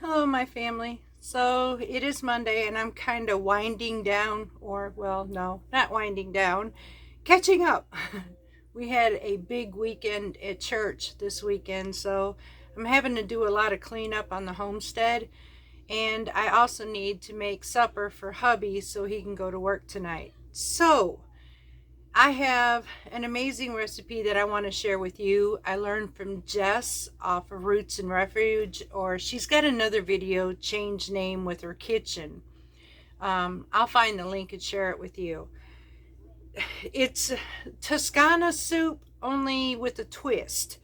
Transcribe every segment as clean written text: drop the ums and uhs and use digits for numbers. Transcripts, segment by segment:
Hello, my family. So it is Monday, and I'm kind of winding down, or, well, no, not winding down, catching up. We had a big weekend at church this weekend, so I'm having to do a lot of cleanup on the homestead, and I also need to make supper for hubby so he can go to work tonight. So I have an amazing recipe that I want to share with you. I learned from Jess off of Roots and Refuge, or she's got another video, Change Name with Her Kitchen. I'll find the link and share it with you. It's Toscana soup, only with a twist.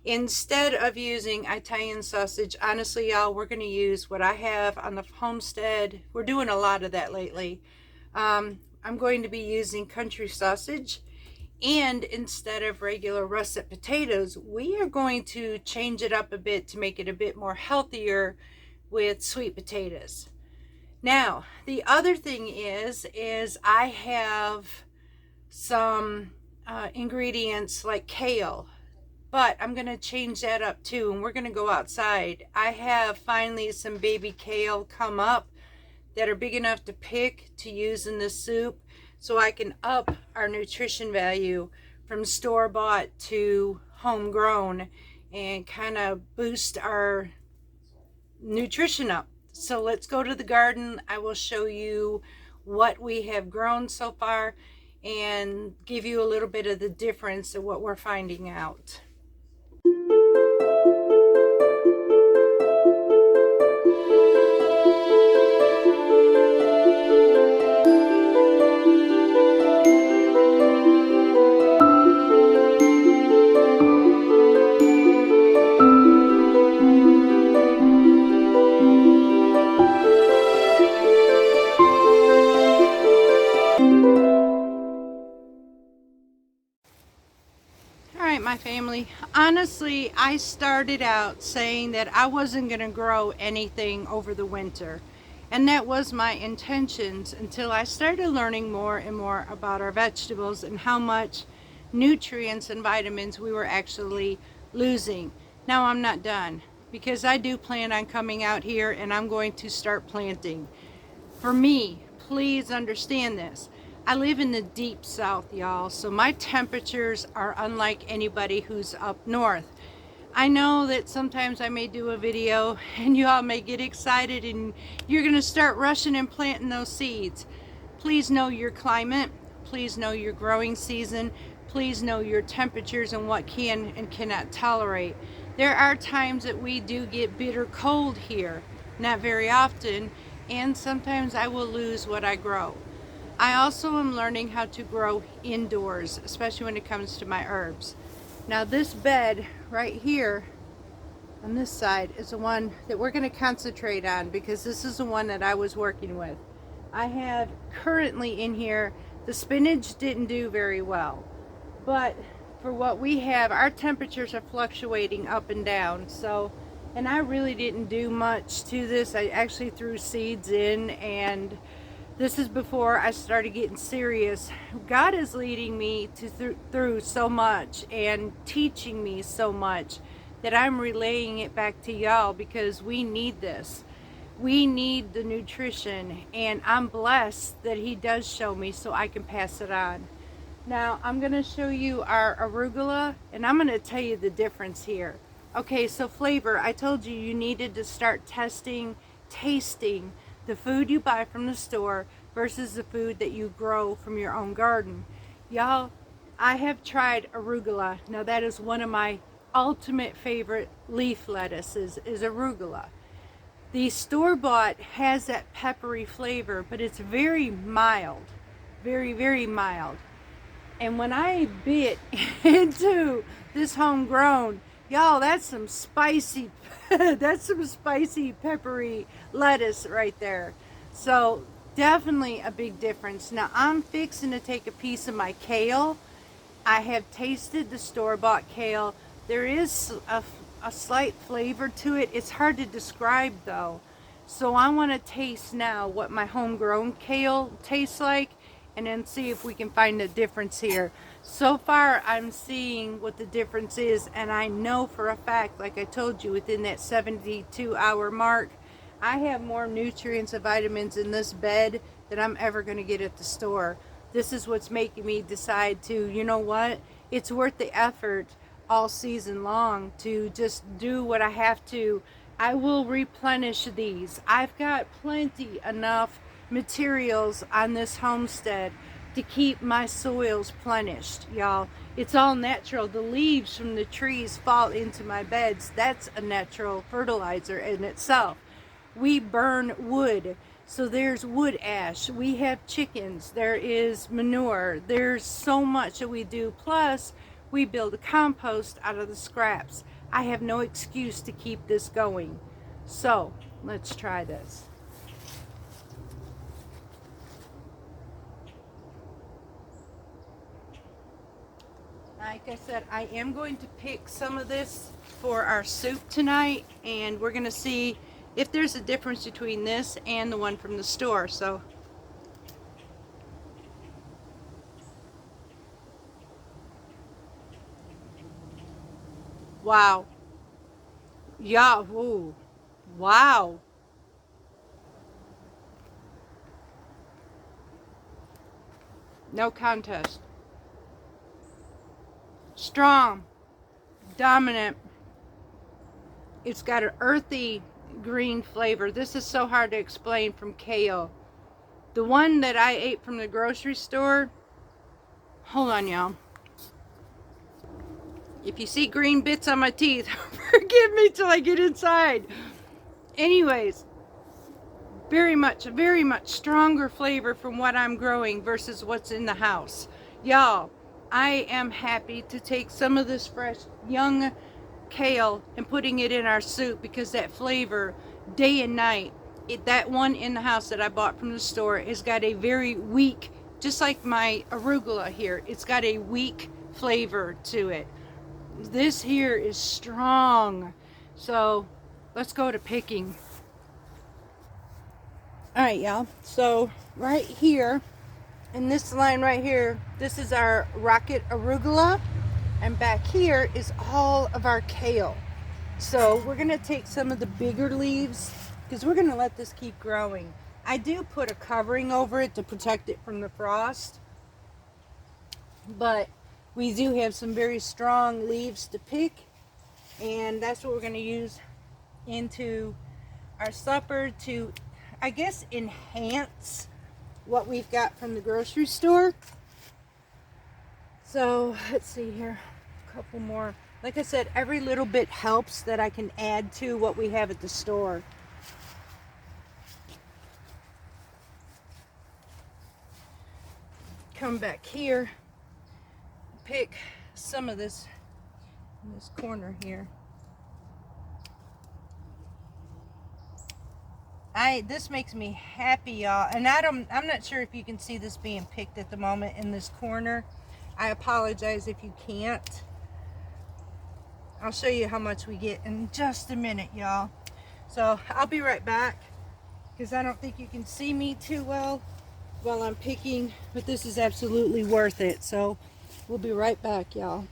Instead of using Italian sausage, honestly, y'all, we're going to use what I have on the homestead. We're doing a lot of that lately. I'm going to be using country sausage, and instead of regular russet potatoes, we are going to change it up a bit to make it a bit more healthier with sweet potatoes. Now, the other thing is I have some ingredients like kale, but I'm going to change that up too, and we're going to go outside. I have finally some baby kale come up that are big enough to pick to use in the soup, so I can up our nutrition value from store-bought to homegrown and kind of boost our nutrition up. So let's go to the garden. I will show you what we have grown so far and give you a little bit of the difference of what we're finding out. My family, honestly, I started out saying that I wasn't going to grow anything over the winter, and that was my intentions until I started learning more and more about our vegetables and how much nutrients and vitamins we were actually losing. Now I'm not done, because I do plan on coming out here and I'm going to start planting. For me, please understand this, I live in the deep south, y'all, so my temperatures are unlike anybody who's up north. I know that sometimes I may do a video and you all may get excited and you're going to start rushing and planting those seeds. Please know your climate. Please know your growing season. Please know your temperatures and what can and cannot tolerate. There are times that we do get bitter cold here, not very often, and sometimes I will lose what I grow. I also am learning how to grow indoors, especially when it comes to my herbs. Now this bed right here on this side is the one that we're going to concentrate on, because this is the one that I was working with. I have currently in here, the spinach didn't do very well, but for what we have, our temperatures are fluctuating up and down. So, and I really didn't do much to this. I actually threw seeds in, and this is before I started getting serious. God is leading me through so much and teaching me so much that I'm relaying it back to y'all, because we need this. We need the nutrition, and I'm blessed that He does show me so I can pass it on. Now I'm going to show you our arugula, and I'm going to tell you the difference here. Okay, so flavor, I told you you needed to start tasting the food you buy from the store versus the food that you grow from your own garden. Y'all, I have tried arugula. Now that is one of my ultimate favorite leaf lettuces, is arugula. The store-bought has that peppery flavor, but it's very mild, very, very mild. And when I bit into this homegrown, y'all, that's some spicy that's some spicy peppery lettuce right there. So definitely a big difference. Now I'm fixing to take a piece of my kale. I have tasted the store-bought kale. There is a slight flavor to it. It's hard to describe though. So I want to taste now what my homegrown kale tastes like, and then see if we can find a difference here. So far I'm seeing what the difference is, and I know for a fact, like I told you, within that 72-hour mark, I have more nutrients and vitamins in this bed than I'm ever going to get at the store. This is what's making me decide to, you know what? It's worth the effort all season long to just do what I have to. I will replenish these. I've got plenty enough materials on this homestead to keep my soils plenished, y'all. It's all natural. The leaves from the trees fall into my beds. That's a natural fertilizer in itself. We burn wood, so there's wood ash. We have chickens. There is manure. There's so much that we do. Plus, we build a compost out of the scraps. I have no excuse to keep this going. So, let's try this. Like I said, I am going to pick some of this for our soup tonight, and we're going to see if there's a difference between this and the one from the store. So, wow. Yeah, ooh. Wow. No contest. Strong, dominant. It's got an earthy green flavor. This is so hard to explain from kale. The one that I ate from the grocery store, hold on, y'all. If you see green bits on my teeth, forgive me till I get inside. Anyways, very much stronger flavor from what I'm growing versus what's in the house. Y'all, I am happy to take some of this fresh young kale and putting it in our soup, because that flavor day and night, that one in the house that I bought from the store has got a very weak, just like my arugula here, it's got a weak flavor to it. This here is strong. So let's go to picking. All right, y'all, so right here in this line right here, this is our rocket arugula, and back here is all of our kale. So we're gonna take some of the bigger leaves, because we're gonna let this keep growing. I do put a covering over it to protect it from the frost, but we do have some very strong leaves to pick, and that's what we're gonna use into our supper to, I guess, enhance what we've got from the grocery store. So let's see here, a couple more. Like I said, every little bit helps that I can add to what we have at the store. Come back here, pick some of this in this corner here. This makes me happy, y'all, and I'm not sure if you can see this being picked at the moment in this corner. I apologize if you can't. I'll show you how much we get in just a minute, y'all. So I'll be right back, because I don't think you can see me too well while I'm picking, but this is absolutely worth it. So we'll be right back, y'all.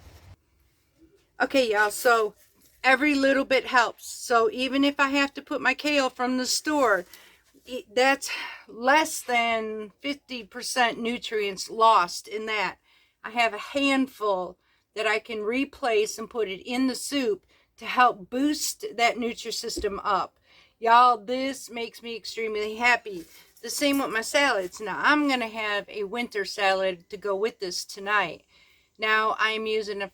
Okay, y'all, so every little bit helps. So even if I have to put my kale from the store, that's less than 50% nutrients lost in that. I have a handful that I can replace and put it in the soup to help boost that nutrisystem up. Y'all, this makes me extremely happy. The same with my salads. Now, I'm going to have a winter salad to go with this tonight. Now, I'm using a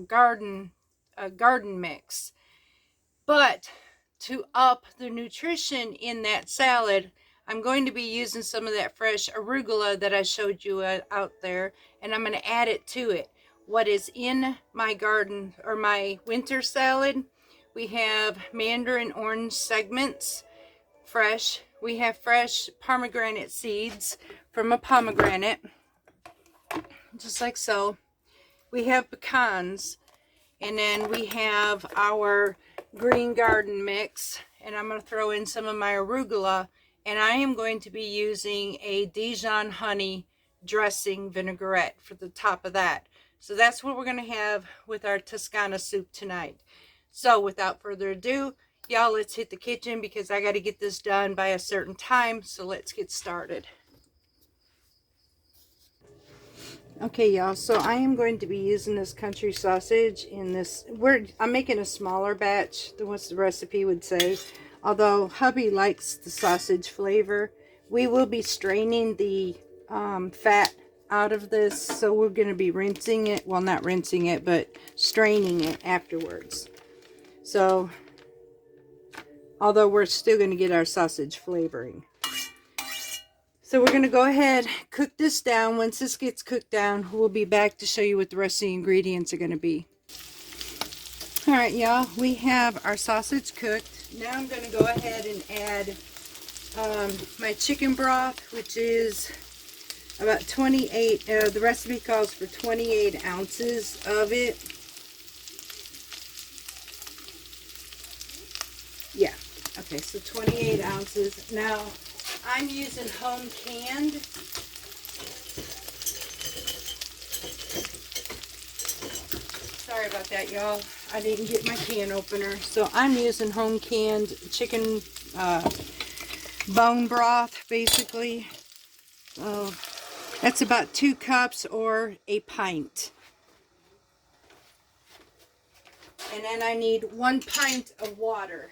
garden mix. But to up the nutrition in that salad, I'm going to be using some of that fresh arugula that I showed you out there, and I'm going to add it to it. What is in my garden, or my winter salad, we have mandarin orange segments, fresh. We have fresh pomegranate seeds from a pomegranate, just like so. We have pecans, and then we have our green garden mix, and I'm going to throw in some of my arugula, and I am going to be using a Dijon honey dressing vinaigrette for the top of that. So that's what we're going to have with our Tuscana soup tonight. So without further ado, y'all, let's hit the kitchen because I got to get this done by a certain time. So let's get started. Okay, y'all, so I am going to be using this country sausage in this. I'm making a smaller batch than what the recipe would say. Although hubby likes the sausage flavor, we will be straining the fat out of this. So we're going to be rinsing it. Well, not rinsing it, but straining it afterwards. So, although we're still going to get our sausage flavoring. So we're going to go ahead, cook this down. Once this gets cooked down, we'll be back to show you what the rest of the ingredients are going to be. Alright, y'all, we have our sausage cooked. Now I'm going to go ahead and add my chicken broth, which is about 28, the recipe calls for 28 ounces of it. Yeah, okay, so 28 ounces. Now, I'm using home canned. Sorry about that, y'all. I didn't get my can opener. So I'm using home canned chicken bone broth, basically. So that's about 2 cups or a pint. And then I need 1 pint of water.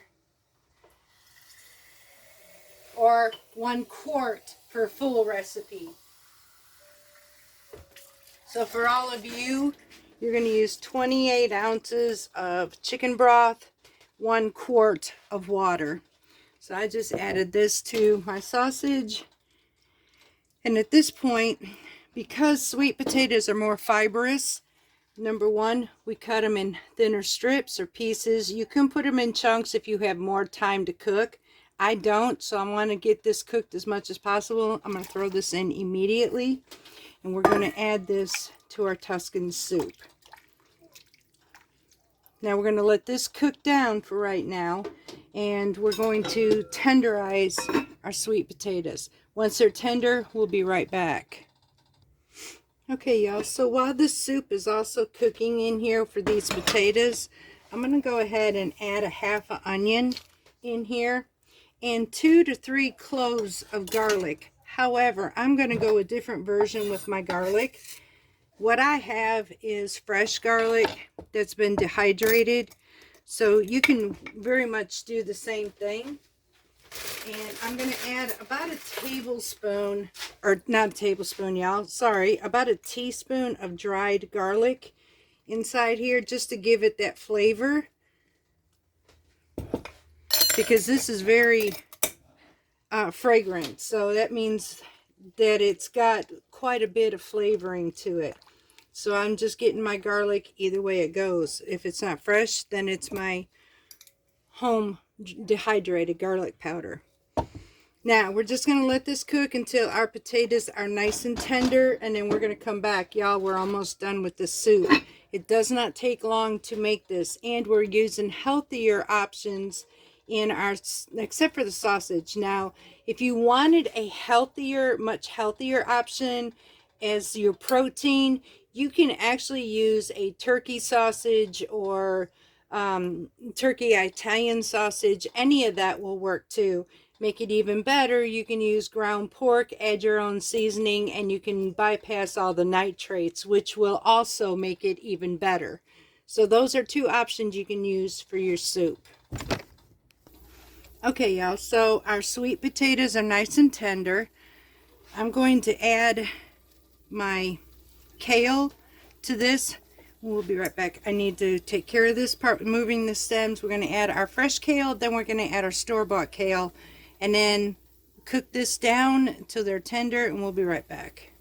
Or 1 quart for a full recipe. So for all of you, you're going to use 28 ounces of chicken broth, 1 quart of water. So I just added this to my sausage. And at this point, because sweet potatoes are more fibrous, number one, we cut them in thinner strips or pieces. You can put them in chunks if you have more time to cook. I don't, so I want to get this cooked as much as possible. I'm going to throw this in immediately, and we're going to add this to our Tuscan soup. Now we're going to let this cook down for right now, and we're going to tenderize our sweet potatoes. Once they're tender, we'll be right back. Okay, y'all, so while this soup is also cooking in here for these potatoes, I'm going to go ahead and add a half an onion in here. And 2 to 3 cloves of garlic. However, I'm going to go a different version with my garlic. What I have is fresh garlic that's been dehydrated. So you can very much do the same thing. And I'm going to add about a tablespoon, or not a tablespoon, y'all, sorry, about a teaspoon of dried garlic inside here just to give it that flavor. Because this is very fragrant, so that means that it's got quite a bit of flavoring to it. So I'm just getting my garlic either way it goes. If it's not fresh, then it's my home dehydrated garlic powder. Now we're just going to let this cook until our potatoes are nice and tender, and then we're going to come back. Y'all, we're almost done with the soup. It does not take long to make this, and we're using healthier options in our, except for the sausage. Now, if you wanted a healthier, much healthier option as your protein, you can actually use a turkey sausage or turkey Italian sausage. Any of that will work too. Make it even better, you can use ground pork, add your own seasoning, and you can bypass all the nitrates, which will also make it even better. So those are 2 options you can use for your soup. Okay, y'all, so our sweet potatoes are nice and tender. I'm going to add my kale to this. We'll be right back. I need to take care of this part, removing the stems. We're going to add our fresh kale, then we're going to add our store-bought kale, and then cook this down until they're tender, and we'll be right back.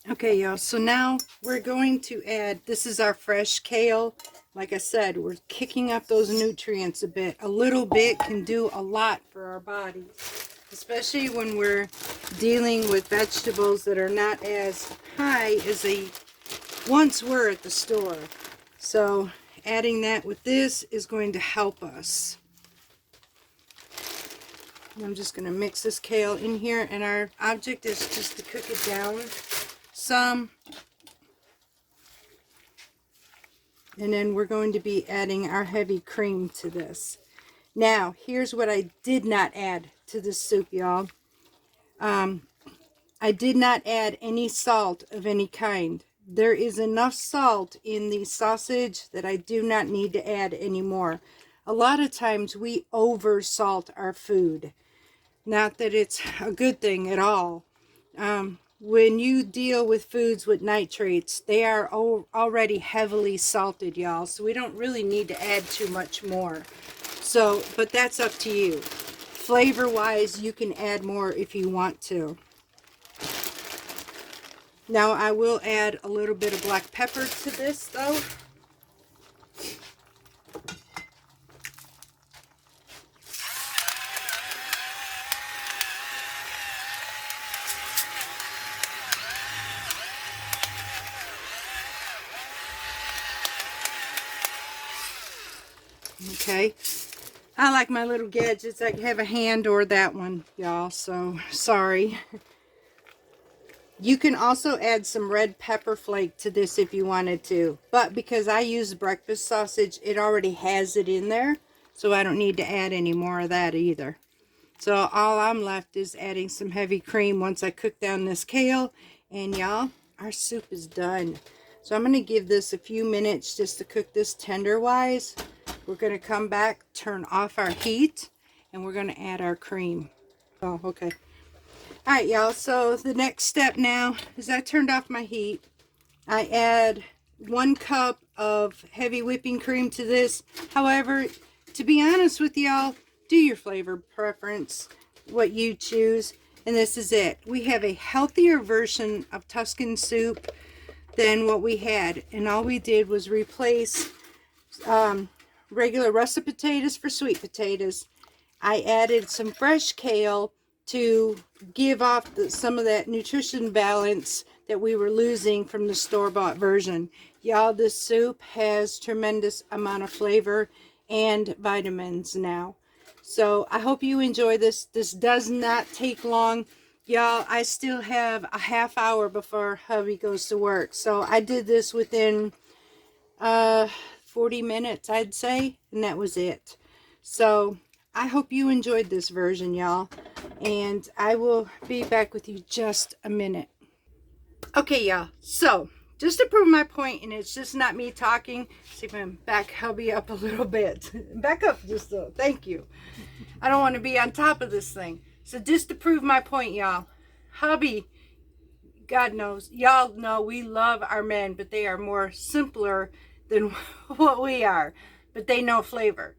Okay, y'all, so now we're going to add, this is our fresh kale. Like I said, we're kicking up those nutrients a bit. A little bit can do a lot for our bodies, especially when we're dealing with vegetables that are not as high as they once were at the store. So adding that with this is going to help us. And I'm just going to mix this kale in here, and our object is just to cook it down some. And then we're going to be adding our heavy cream to this. Now, here's what I did not add to this soup, y'all. I did not add any salt of any kind. There is enough salt in the sausage that I do not need to add anymore. A lot of times we over salt our food. Not that it's a good thing at all. When you deal with foods with nitrates, they are already heavily salted, y'all. So we don't really need to add too much more. So, but that's up to you. Flavor-wise, you can add more if you want to. Now I will add a little bit of black pepper to this though. Okay. I like my little gadgets. I have a hand or that one, y'all, so sorry. You can also add some red pepper flake to this if you wanted to. But because I use breakfast sausage, it already has it in there. So I don't need to add any more of that either. So all I'm left is adding some heavy cream once I cook down this kale. And y'all, our soup is done. So I'm going to give this a few minutes just to cook this tender-wise. We're going to come back, turn off our heat, and we're going to add our cream. Oh, okay. All right, y'all. So the next step now is I turned off my heat. I add 1 cup of heavy whipping cream to this. However, to be honest with y'all, do your flavor preference, what you choose. And this is it. We have a healthier version of Tuscan soup than what we had. And all we did was replace regular russet potatoes for sweet potatoes. I added some fresh kale to give off some of that nutrition balance that we were losing from the store-bought version. Y'all, this soup has tremendous amount of flavor and vitamins now. So I hope you enjoy this. This does not take long. Y'all, I still have a half hour before hubby goes to work. So I did this within 40 minutes, I'd say, and that was it. So I hope you enjoyed this version, y'all, and I will be back with you just a minute. Okay, y'all, so just to prove my point, and it's just not me talking, see if I can back hubby up a little bit. Back up just a little. Thank you. I don't want to be on top of this thing. So just to prove my point, y'all, hubby, God knows, y'all know we love our men, but they are more simpler than what we are, but they know flavor.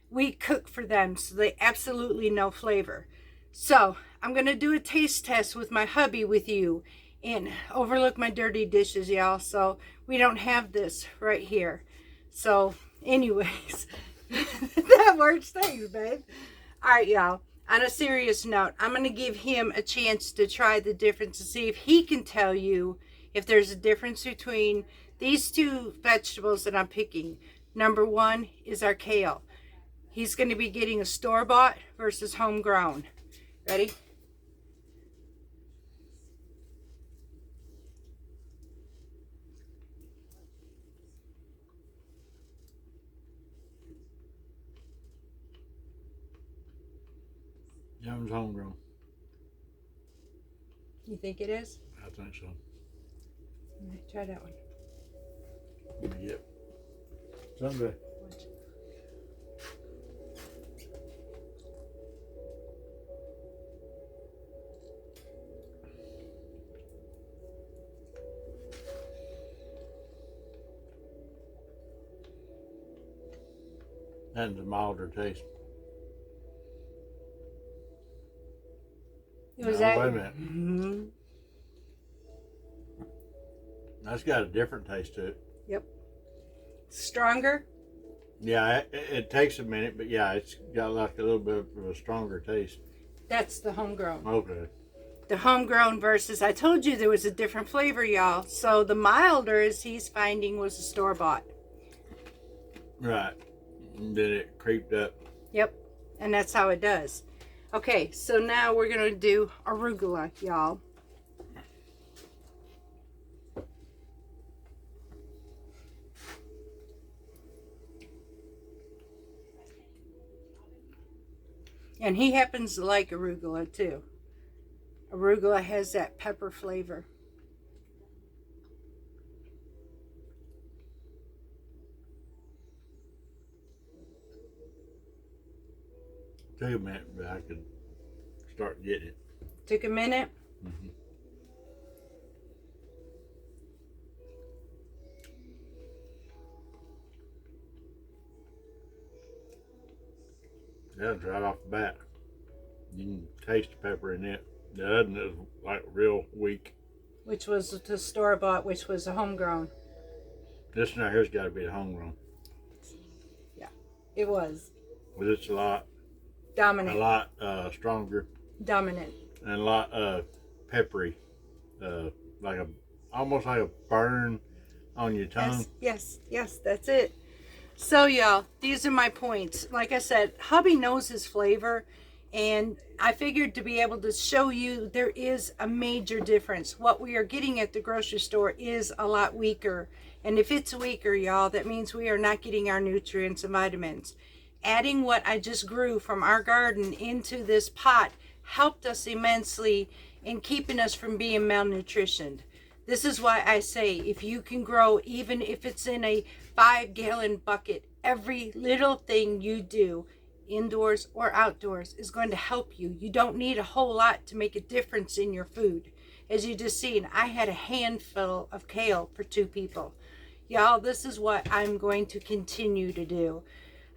We cook for them, so they absolutely know flavor. So I'm gonna do a taste test with my hubby with you and overlook my dirty dishes, y'all, so we don't have this right here. So anyways, that works. Thanks, babe. All right, y'all, on a serious note, I'm gonna give him a chance to try the difference to see if he can tell you if there's a difference between these two vegetables that I'm picking. Number one is our kale. He's going to be getting a store-bought versus homegrown. Ready? Young's homegrown. You think it is? I think so. All right, try that one. Yep. Someday. That's a milder taste. Was No, that? wait a minute. That's got a different taste to it. Yep. Stronger? Yeah, it takes a minute, but yeah, it's got like a little bit of a stronger taste. That's the homegrown. Okay. The homegrown versus, I told you there was a different flavor, y'all. So the milder, as he's finding, was the store-bought. Right. And then it creeped up. Yep. And that's how it does. Okay, so now we're going to do arugula, y'all. And he happens to like arugula too. Arugula has that pepper flavor. Took a minute, but I could start getting it. Took a minute. Mm-hmm. Yeah, right off the bat, you can taste the pepper in it. The other one is like real weak. Which was the store bought, which was a homegrown. This one right here's got to be the homegrown. Yeah, it was. But it's a lot Dominant. Stronger Dominant. and a lot peppery, like almost like a burn on your tongue. Yes, that's it. So y'all, these are my points. Like I said, hubby knows his flavor, and I figured to be able to show you there is a major difference. What we are getting at the grocery store is a lot weaker, and if it's weaker, y'all, that means we are not getting our nutrients and vitamins. Adding what I just grew from our garden into this pot helped us immensely in keeping us from being malnutritioned. This is why I say if you can grow, even if it's in a 5-gallon bucket, every little thing you do, indoors or outdoors, is going to help you. You don't need a whole lot to make a difference in your food. As you just seen, I had a handful of kale for 2 people. Y'all, this is what I'm going to continue to do.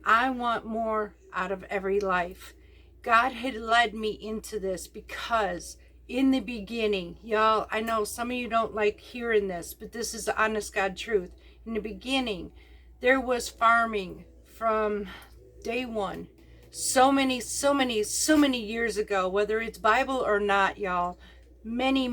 I want more out of every life. God had led me into this because in the beginning, y'all, I know some of you don't like hearing this, but this is the honest God truth. In the beginning, there was farming from day one. So many years ago, whether it's Bible or not, y'all, many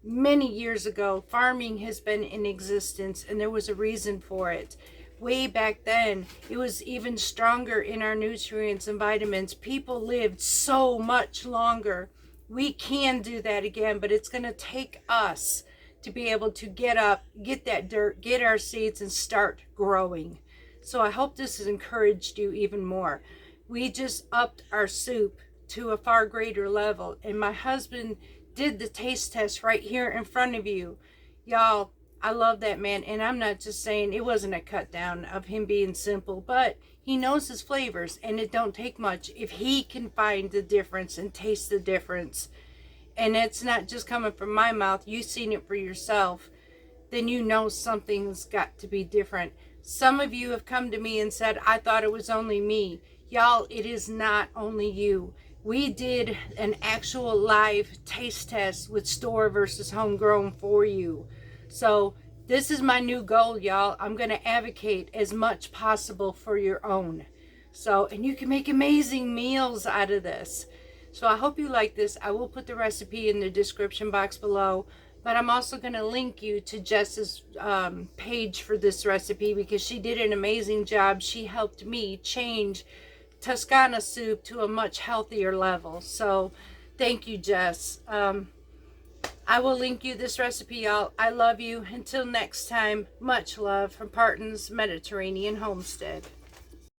years ago, farming has been in existence, and there was a reason for it. Way back then, it was even stronger in our nutrients and vitamins. People lived so much longer. We can do that again, but it's going to take us to be able to get up, get that dirt, get our seeds, and start growing. So I hope this has encouraged you even more. We just upped our soup to a far greater level, and my husband did the taste test right here in front of you. Y'all, I love that man, and I'm not just saying it wasn't a cut down of him being simple, but he knows his flavors, and it don't take much if he can find the difference and taste the difference. And it's not just coming from my mouth, you've seen it for yourself, then you know something's got to be different. Some of you have come to me and said, I thought it was only me. Y'all, it is not only you. We did an actual live taste test with store versus homegrown for you. So this is my new goal, y'all. I'm going to advocate as much possible for your own. So, and you can make amazing meals out of this. So I hope you like this. I will put the recipe in the description box below, but I'm also going to link you to Jess's page for this recipe because she did an amazing job. She helped me change Tuscana soup to a much healthier level. So thank you, Jess. I will link you this recipe, y'all. I love you. Until next time, much love from Parton's Mediterranean Homestead.